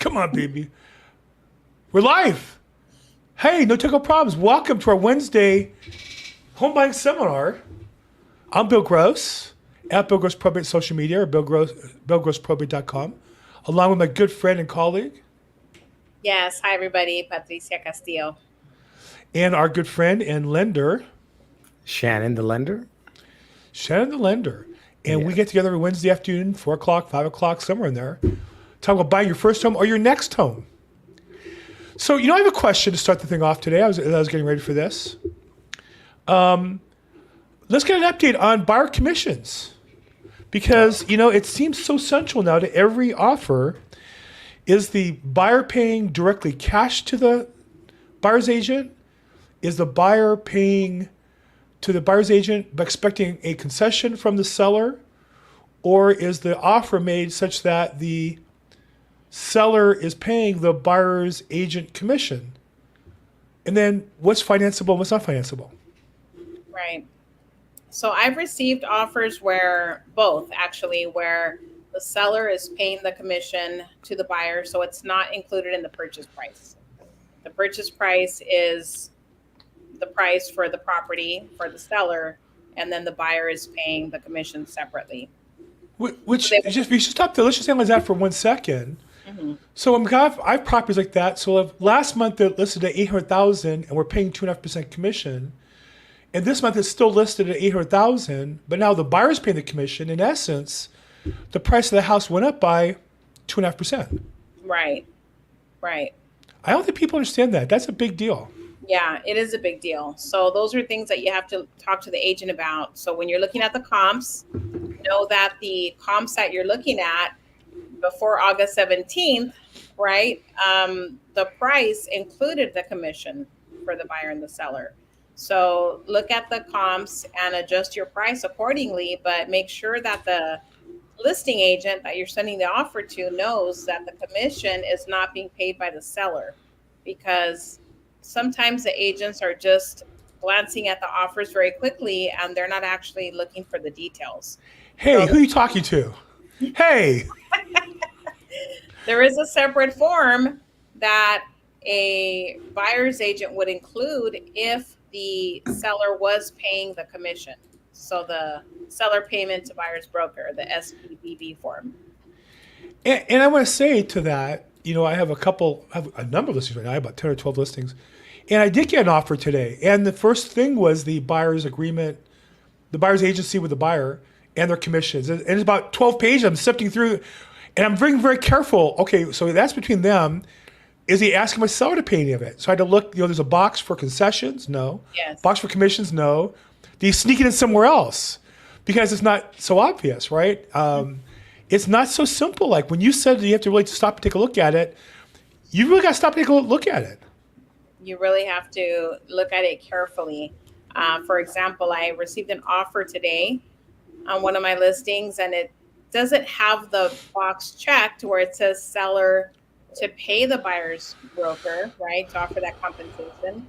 Come on, baby. We're live. Hey, no technical problems. Welcome to our Wednesday home buying seminar. I'm Bill Gross at Bill Gross Probate social media or BillGrossProbate.com, along with my good friend and colleague. Yes. Hi, everybody. Patricia Castillo. And our good friend and lender, Shannon the lender. Shannon the lender. And we get together every Wednesday afternoon, 4 o'clock, 5 o'clock, somewhere in there, talk about buying your first home or your next home. So, I have a question to start the thing off today. I was getting ready for this. Let's get an update on buyer commissions. Because, it seems so central now to every offer. Is the buyer paying directly cash to the buyer's agent? Is the buyer paying to the buyer's agent but expecting a concession from the seller? Or is the offer made such that the seller is paying the buyer's agent commission? And then what's financeable and what's not financeable? Right. So I've received offers where both actually, where the seller is paying the commission to the buyer. So it's not included in the purchase price. The purchase price is the price for the property for the seller, and then the buyer is paying the commission separately. Which, we should stop there. Let's just analyze that for 1 second. Mm-hmm. So I have properties like that. So last month they listed at $800,000 and we're paying 2.5% commission. And this month it's still listed at $800,000, but now the buyer's paying the commission. In essence, the price of the house went up by 2.5%. Right. I don't think people understand that. That's a big deal. Yeah, it is a big deal. So those are things that you have to talk to the agent about. So when you're looking at the comps, know that the comps that you're looking at before August 17th, right, the price included the commission for the buyer and the seller. So look at the comps and adjust your price accordingly, but make sure that the listing agent that you're sending the offer to knows that the commission is not being paid by the seller, because sometimes the agents are just glancing at the offers very quickly and they're not actually looking for the details. Hey, who are you talking to? Hey. There is a separate form that a buyer's agent would include if the seller was paying the commission. So the seller payment to buyer's broker, the SPBB form. And I want to say to that, I have a number of listings right now, about 10 or 12 listings. And I did get an offer today. And the first thing was the buyer's agreement, the buyer's agency with the buyer and their commissions. And it's about 12 pages. I'm sifting through and I'm being very careful. Okay, so that's between them. Is he asking my seller to pay any of it? So I had to look, there's a box for concessions? No. Yes. Box for commissions? No. Do you sneak it in somewhere else? Because it's not so obvious, right? It's not so simple. Like when you said that you have to really stop and take a look at it, you really got to stop and take a look at it. You really have to look at it carefully. For example, I received an offer today on one of my listings, and it doesn't have the box checked where it says seller to pay the buyer's broker, right, to offer that compensation.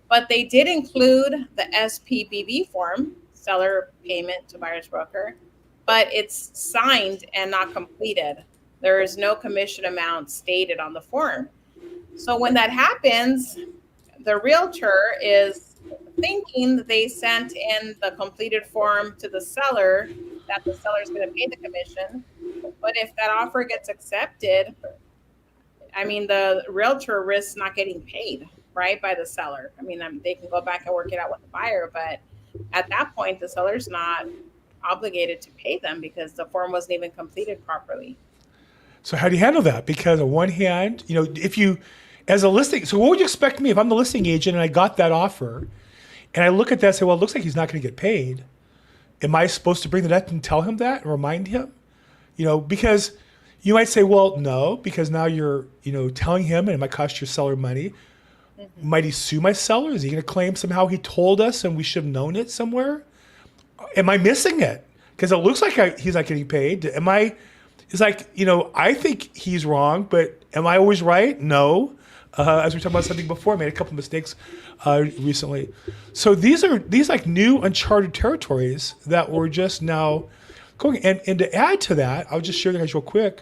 But they did include the SPBB form, seller payment to buyer's broker, but it's signed and not completed. There is no commission amount stated on the form. So when that happens, the realtor is thinking that they sent in the completed form to the seller, that the seller is going to pay the commission. But if that offer gets accepted, the realtor risks not getting paid, right, by the seller. They can go back and work it out with the buyer, but at that point, the seller's not obligated to pay them because the form wasn't even completed properly. So how do you handle that? Because on one hand, if you, as a listing, so what would you expect me if I'm the listing agent and I got that offer and I look at that and say, well, it looks like he's not going to get paid. Am I supposed to bring that up and tell him that and remind him? Because you might say, well, no, because now you're, telling him and it might cost your seller money. Mm-hmm. Might he sue my seller? Is he going to claim somehow he told us and we should have known it somewhere? Am I missing it? Because it looks like he's not getting paid. It's like, I think he's wrong, but am I always right? No. As we talked about something before, I made a couple of mistakes recently. So these like new uncharted territories that we're just now going. And to add to that, I'll just share you guys real quick.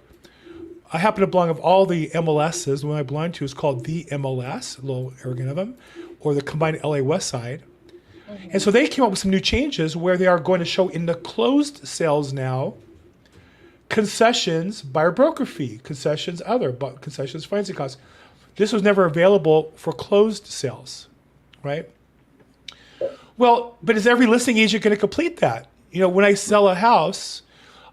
I happen to belong of all the MLSs. The one I belong to is called the MLS, a little arrogant of them, or the combined LA West Side. And so they came up with some new changes where they are going to show in the closed sales now concessions, buyer broker fee, concessions, concessions, financing costs. This was never available for closed sales, right? Well, but is every listing agent going to complete that? When I sell a house,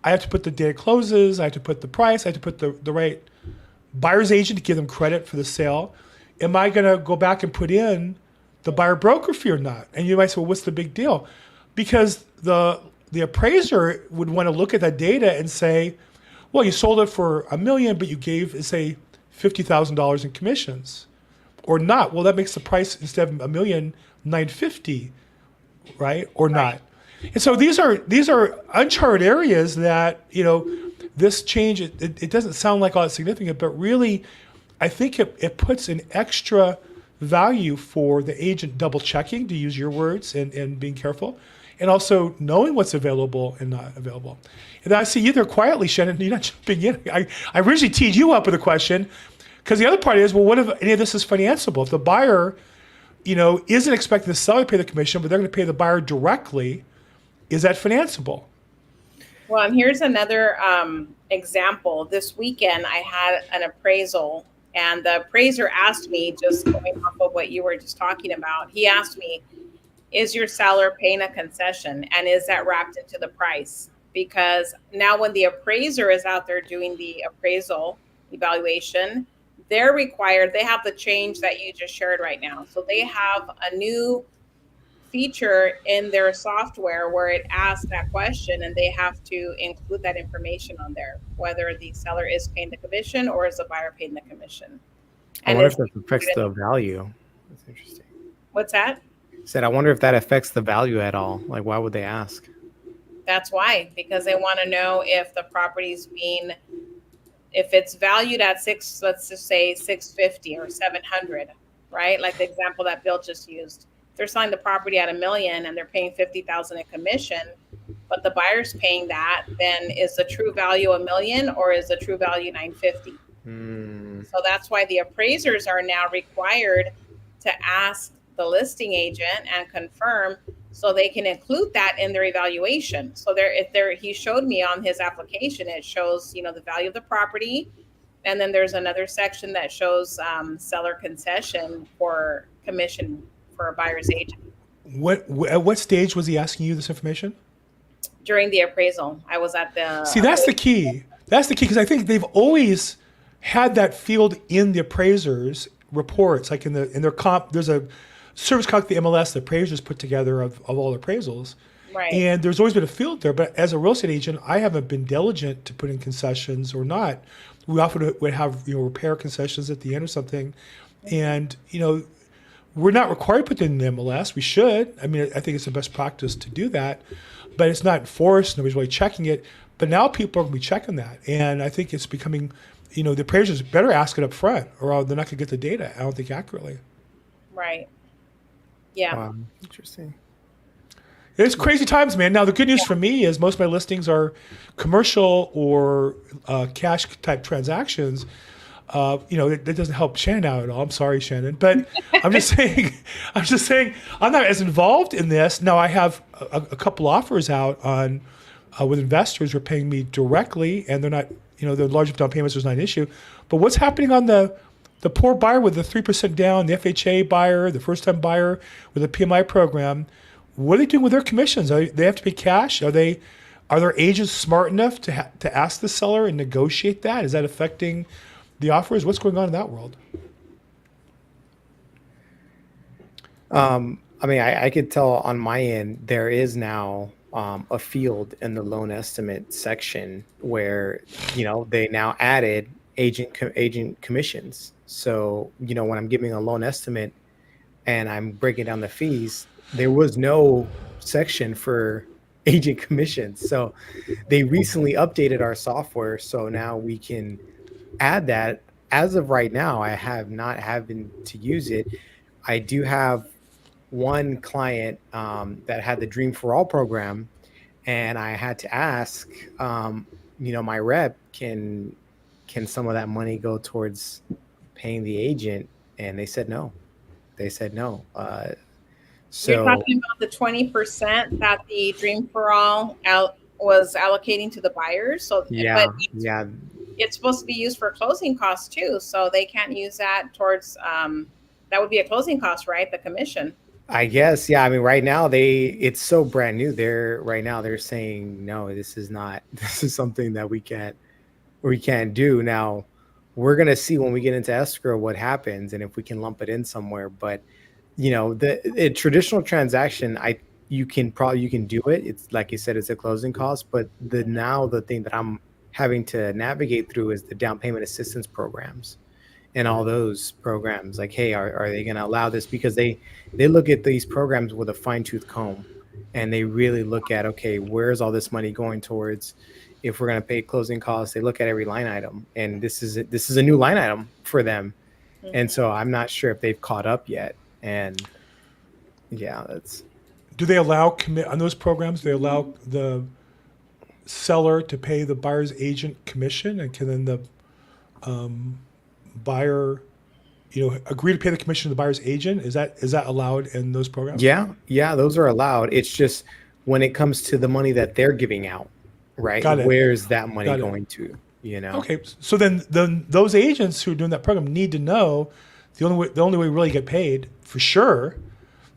I have to put the date of closes, I have to put the price, I have to put the right buyer's agent to give them credit for the sale. Am I going to go back and put in the buyer broker fee or not? And you might say, well, what's the big deal? Because the appraiser would want to look at that data and say, well, you sold it for $1 million, but you gave, say, $50,000 in commissions, or not. Well, that makes the price instead of $1 million, $950,000, right? Or not. And so these are uncharted areas that this change. It doesn't sound like all that significant, but really, I think it puts an extra value for the agent double checking, to use your words, and being careful, and also knowing what's available and not available. And I see you there quietly, Shannon. You're not jumping in. I originally teed you up with a question, because the other part is, well, what if any of this is financeable? If the buyer, isn't expecting the seller to pay the commission, but they're going to pay the buyer directly, is that financeable? Well, and here's another example. This weekend, I had an appraisal, and the appraiser asked me, just going off of what you were just talking about, he asked me, is your seller paying a concession, and is that wrapped into the price? Because now when the appraiser is out there doing the appraisal evaluation, they're required, they have the change that you just shared right now. So they have a new feature in their software where it asks that question, and they have to include that information on there, whether the seller is paying the commission or is the buyer paying the commission. I wonder if that affects the value. That's interesting. What's that? Said, I wonder if that affects the value at all. Like, why would they ask? That's why, because they want to know if the property's if it's valued at let's just say 650 or 700, right? Like the example that Bill just used. They're selling the property at $1 million and they're paying $50,000 in commission, but the buyer's paying that. Then is the true value $1 million or is the true value $950,000? So that's why the appraisers are now required to ask the listing agent and confirm, so they can include that in their evaluation. So he showed me on his application, it shows the value of the property, and then there's another section that shows seller concession for commission for a buyer's agent. At what stage was he asking you this information? During the appraisal. I was at the... See, that's the key. That's the key, because I think they've always had that field in the appraisers' reports. Like in their comp, there's a service calc, the MLS, the appraisers put together of all appraisals. Right. And there's always been a field there. But as a real estate agent, I haven't been diligent to put in concessions or not. We often would have repair concessions at the end or something. And, we're not required to put in the MLS. We should. I mean, I think it's the best practice to do that, but it's not enforced. Nobody's really checking it. But now people are going to be checking that. And I think it's becoming, the appraisers better ask it up front, or they're not going to get the data, I don't think, accurately. Right. Yeah. Wow. Interesting. It's crazy times, man. Now, the good news for me is most of my listings are commercial or cash type transactions. It doesn't help Shannon out at all. I'm sorry, Shannon, but I'm just saying, I'm not as involved in this. Now I have a couple offers out on with investors who are paying me directly, and they're not, the large down payments is not an issue. But what's happening on the poor buyer with the 3% down, the FHA buyer, the first time buyer with the PMI program? What are they doing with their commissions? They have to pay cash? Are their agents smart enough to ask the seller and negotiate that? Is that affecting the offers? What's going on in that world? I could tell on my end, there is now a field in the loan estimate section where, they now added agent commissions. So, when I'm giving a loan estimate and I'm breaking down the fees, there was no section for agent commissions. So they recently updated our software. So now we can add that. As of right now, I have not having to use it. I do have one client that had the Dream for All program, and I had to ask, my rep, can can some of that money go towards paying the agent? And they said no. They said no. You're So talking about the 20% that the Dream for All was allocating to the buyers. So, yeah, but yeah, it's supposed to be used for closing costs too. So they can't use that towards, that would be a closing cost, right? The commission. I guess, yeah. I mean, right now it's so brand new. They're saying no. This is not. This is something that we can't do. Now, we're gonna see when we get into escrow what happens and if we can lump it in somewhere. But the traditional transaction, you can do it. It's like you said, it's a closing cost. But the thing that I'm having to navigate through is the down payment assistance programs and all those programs. Like, hey, are they going to allow this? Because they look at these programs with a fine tooth comb, and they really look at, okay, where's all this money going towards? If we're going to pay closing costs, they look at every line item, and this is a new line item for them. And so I'm not sure if they've caught up yet. And yeah, that's Do they allow commit on those programs? They allow the seller to pay the buyer's agent commission, and can then the buyer, agree to pay the commission to the buyer's agent? Is that allowed in those programs? yeah, those are allowed. It's just when it comes to the money that they're giving out, right? Got it. Where's that money Got it. going to? Okay, so then those agents who are doing that program need to know the only way we really get paid for sure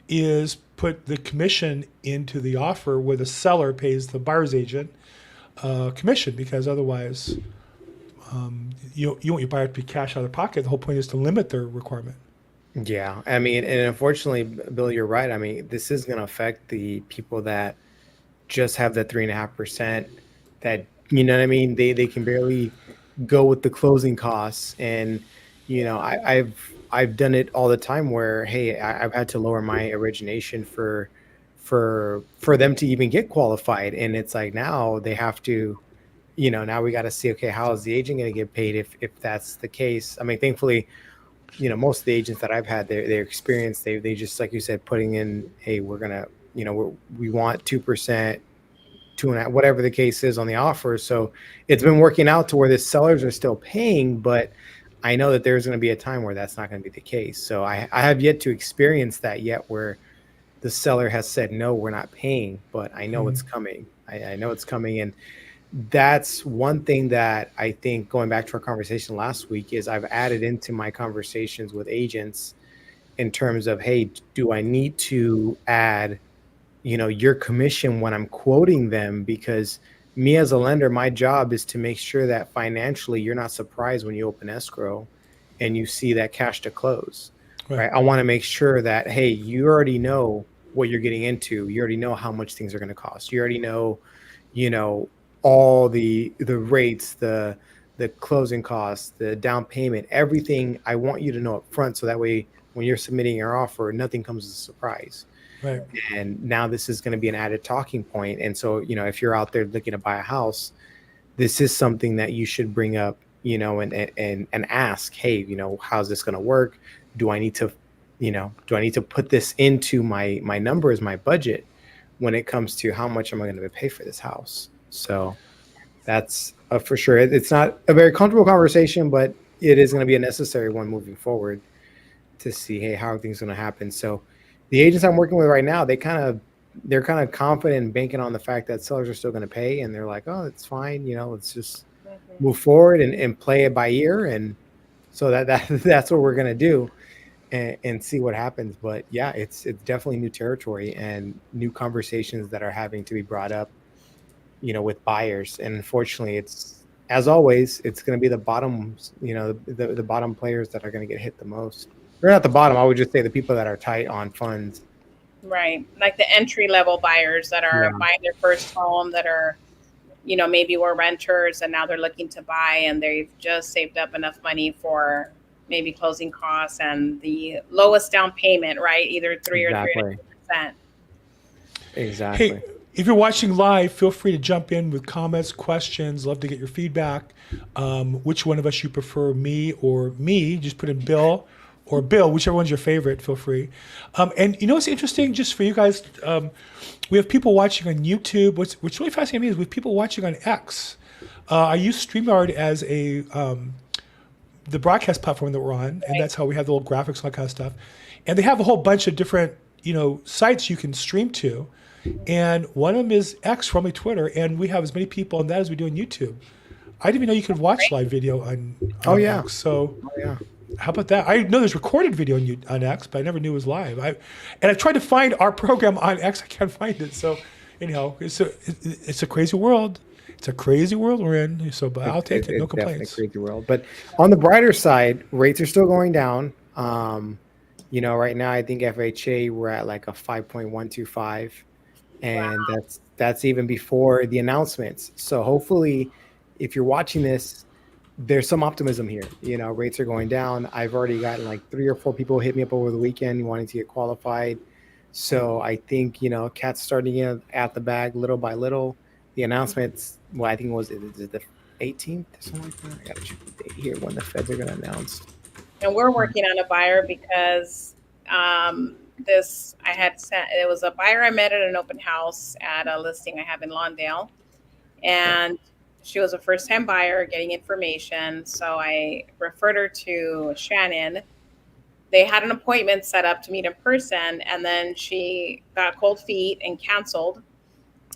is put the commission into the offer where the seller pays the buyer's agent commission, because otherwise you want your buyer to be cash out of their pocket. The whole point is to limit their requirement. Yeah, I mean, and unfortunately, Bill, you're right. I mean, this is going to affect the people that just have that 3.5%. That, you know what I mean? They can barely go with the closing costs, and I've done it all the time where, hey, I've had to lower my origination for them to even get qualified, and it's like now they have to, now we got to see, okay, how is the agent going to get paid if that's the case? I mean, thankfully, most of the agents that I've had, their experience, they just, like you said, putting in, hey, we're gonna, we want 2%, 2.5%, whatever the case is on the offer. So it's been working out to where the sellers are still paying, but I know that there's going to be a time where that's not going to be the case. So I have yet to experience that yet, where the seller has said, no, we're not paying, but I know it's coming. I know it's coming. And that's one thing that I think, going back to our conversation last week, is I've added into my conversations with agents in terms of, hey, do I need to add, your commission when I'm quoting them? Because me as a lender, my job is to make sure that financially you're not surprised when you open escrow and you see that cash to close, right? I want to make sure that, hey, you already know what you're getting into. You already know how much things are going to cost. You already know, all the rates, the closing costs, the down payment, everything. I want you to know up front, so that way when you're submitting your offer, nothing comes as a surprise. Right. And now this is going to be an added talking point. And so, if you're out there looking to buy a house, this is something that you should bring up, and ask, hey, how's this going to work? Do I need to put this into my numbers, my budget, when it comes to how much am I going to pay for this house? So that's for sure. It's not a very comfortable conversation, but it is going to be a necessary one moving forward to see, hey, how are things going to happen? So the agents I'm working with right now, they're kind of confident and banking on the fact that sellers are still going to pay, and they're like, oh, it's fine. Let's just move forward and play it by ear. And so that's what we're going to do, and see what happens. But yeah, it's definitely new territory and new conversations that are having to be brought up, with buyers. And unfortunately, it's, as always, it's going to be the bottom, the bottom players that are going to get hit the most. Or not the bottom, I would just say the people that are tight on funds. Right. Like the entry level buyers that are buying their first home, that are, maybe were renters and now they're looking to buy, and they've just saved up enough money for maybe closing costs and the lowest down payment, right? Either 3 or 3.5%. Exactly. Hey, if you're watching live, feel free to jump in with comments, questions. Love to get your feedback. Which one of us you prefer, me or me? Just put in Bill or Bill, whichever one's your favorite, feel free. And what's interesting, just for you guys, we have people watching on YouTube. What's really fascinating to me is we have people watching on X. I use StreamYard as the broadcast platform that we're on, and that's how we have the little graphics and all that kind of stuff. And they have a whole bunch of different, sites you can stream to. And one of them is X, formerly Twitter, and we have as many people on that as we do on YouTube. I didn't even know you could watch live video on yeah. X. So Yeah. how about that? I know there's recorded video on X, but I never knew it was live. I tried to find our program on X. I can't find it. So anyhow, it's a crazy world. It's a crazy world we're in. So, but I'll take it. No complaints. It's definitely a crazy world. But on the brighter side, rates are still going down. Right now I think FHA we're at like a 5.125, and that's even before the announcements. So hopefully, if you're watching this, there's some optimism here. Rates are going down. I've already gotten like 3 or 4 people hit me up over the weekend wanting to get qualified. So I think, Cat's starting in at the bag little by little. The announcements, well, I think it was the 18th or something like that. I got to check the date here when the feds are going to announce. And we're working on a buyer because it was a buyer I met at an open house at a listing I have in Lawndale. And she was a first-time buyer getting information. So I referred her to Shannon. They had an appointment set up to meet in person, and then she got cold feet and canceled.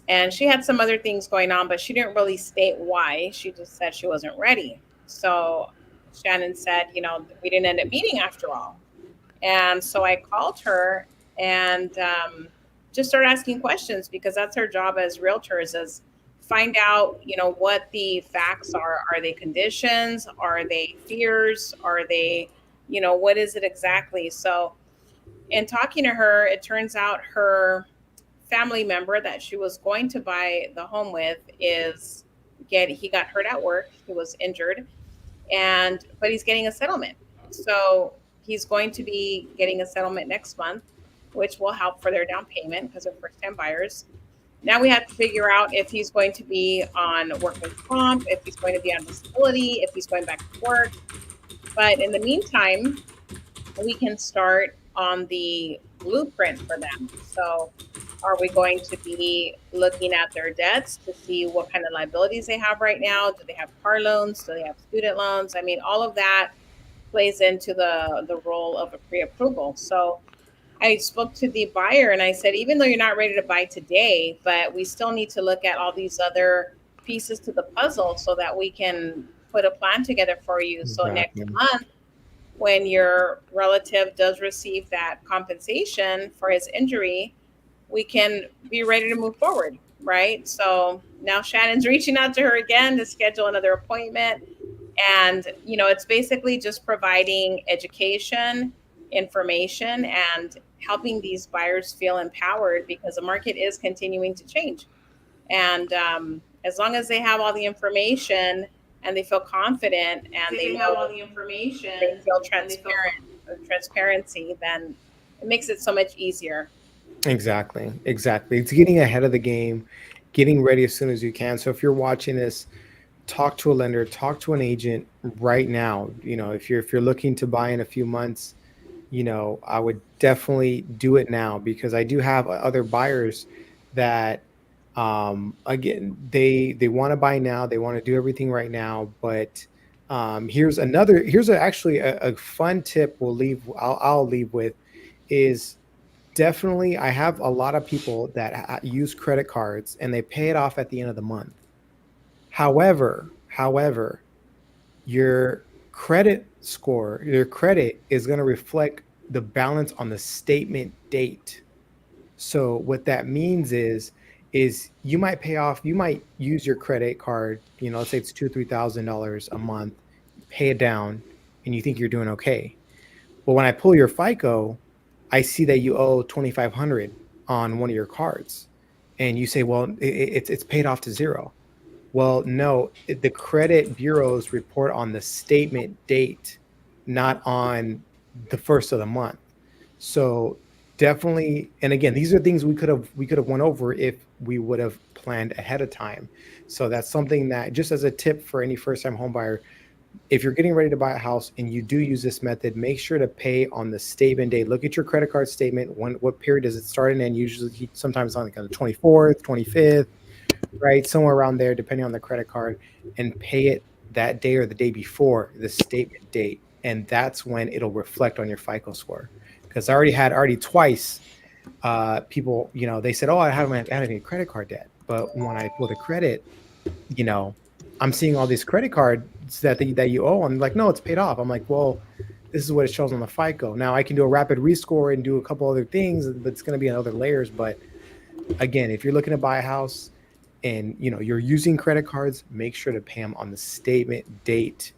And she had some other things going on, but she didn't really state why. She just said she wasn't ready. So Shannon said, we didn't end up meeting after all. And so I called her and just started asking questions, because that's her job as realtors, is find out, what the facts are. Are they conditions? Are they fears? Are they, what is it exactly? So in talking to her, it turns out her family member that she was going to buy the home with he got hurt at work. He was injured, but he's getting a settlement. So he's going to be getting a settlement next month, which will help for their down payment because they're first-time buyers. Now we have to figure out if he's going to be on workman's comp, if he's going to be on disability, if he's going back to work. But in the meantime, we can start on the blueprint for them. So are we going to be looking at their debts to see what kind of liabilities they have right now? Do they have car loans? Do they have student loans? I mean, all of that plays into the role of a pre-approval. So I spoke to the buyer and I said, even though you're not ready to buy today, but we still need to look at all these other pieces to the puzzle so that we can put a plan together for you. So next month, when your relative does receive that compensation for his injury, we can be ready to move forward, right? So now Shannon's reaching out to her again to schedule another appointment. And, it's basically just providing education, information, and helping these buyers feel empowered, because the market is continuing to change. And as long as they have all the information and they feel confident and they know all the information, they feel transparency, then it makes it so much easier. Exactly. It's getting ahead of the game, getting ready as soon as you can. So if you're watching this, talk to a lender, talk to an agent right now. If you're looking to buy in a few months, I would definitely do it now, because I do have other buyers that, again, they want to buy now. They want to do everything right now. But here's actually a fun tip I'll leave with is, definitely, I have a lot of people that use credit cards and they pay it off at the end of the month. However, your credit score, your credit is going to reflect the balance on the statement date. So what that means is you might use your credit card, let's say it's $2,000-$3,000 a month, pay it down, and you think you're doing okay. But when I pull your FICO, I see that you owe $2,500 on one of your cards, and you say, well, it's paid off to zero. Well, no, the credit bureaus report on the statement date, not on the first of the month. So definitely, and again, these are things we could have went over if we would have planned ahead of time. So that's something that, just as a tip for any first-time home buyer, if you're getting ready to buy a house and you do use this method, make sure to pay on the statement date. Look at your credit card statement. What period does it start and end? Usually, sometimes on the 24th, 25th, right? Somewhere around there, depending on the credit card, and pay it that day or the day before the statement date. And that's when it'll reflect on your FICO score. Because I already twice, people, they said, oh, I haven't had any credit card debt. But when I pull the credit, I'm seeing all these credit cards that you owe. I'm like, no, it's paid off. I'm like, well, this is what it shows on the FICO. Now I can do a rapid rescore and do a couple other things, but it's going to be in other layers. But again, if you're looking to buy a house and you're using credit cards, make sure to pay them on the statement date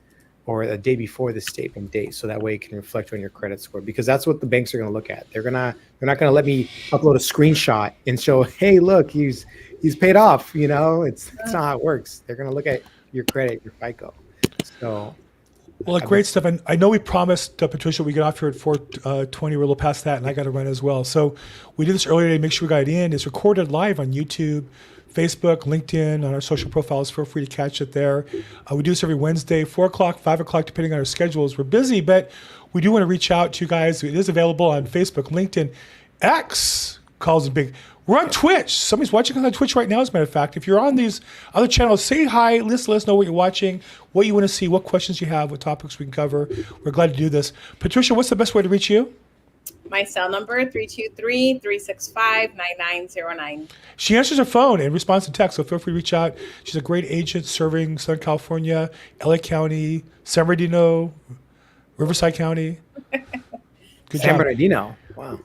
or the day before the statement date, so that way it can reflect on your credit score, because that's what the banks are going to look at. They're not going to let me upload a screenshot and show, hey, look, he's paid off. It's not how it works. They're going to look at your credit, your FICO. So, well, great stuff. And I know we promised Patricia we get off here at 4:20. We're a little past that, and I got to run as well. So we did this earlier today. Make sure we got it in. It's recorded live on YouTube, Facebook, LinkedIn, on our social profiles. Feel free to catch it there. We do this every Wednesday, 4 o'clock, 5 o'clock, depending on our schedules. We're busy, but we do want to reach out to you guys. It is available on Facebook, LinkedIn, X calls it big. We're on Twitch. Somebody's watching us on Twitch right now, as a matter of fact. If you're on these other channels, say hi. Let us know what you're watching, what you want to see, what questions you have, what topics we can cover. We're glad to do this. Patricia, what's the best way to reach you? My cell number, 323-365-9909. She answers her phone and responds to text, so feel free to reach out. She's a great agent serving Southern California, LA County, San Bernardino, Riverside County. Good San job. Bernardino. Wow.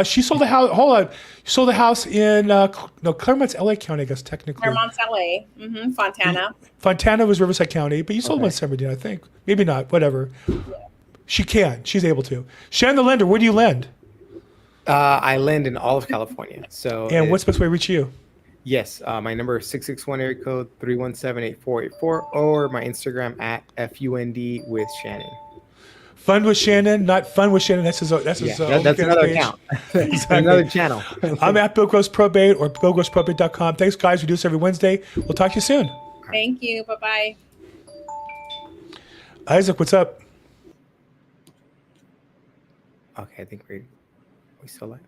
She sold the house. Hold on. She sold the house in Claremont's LA County, I guess technically. Claremont's LA. Fontana. Fontana was Riverside County, but you sold one in San Bernardino, I think. Maybe not. Whatever. She can. She's able to. Shannon the lender. Where do you lend? I lend in all of California. So. And what's the best way to reach you? Yes, my number is 661 area code 317-8484, or my Instagram at FUND with Shannon. Fun with Shannon, not fun with Shannon. That's another page. Account. Exactly. Another channel. I'm at Bill Gross Probate or BillGrossProbate.com. Thanks, guys. We do this every Wednesday. We'll talk to you soon. Thank you. Bye-bye. Isaac, what's up? Okay, I think we still live.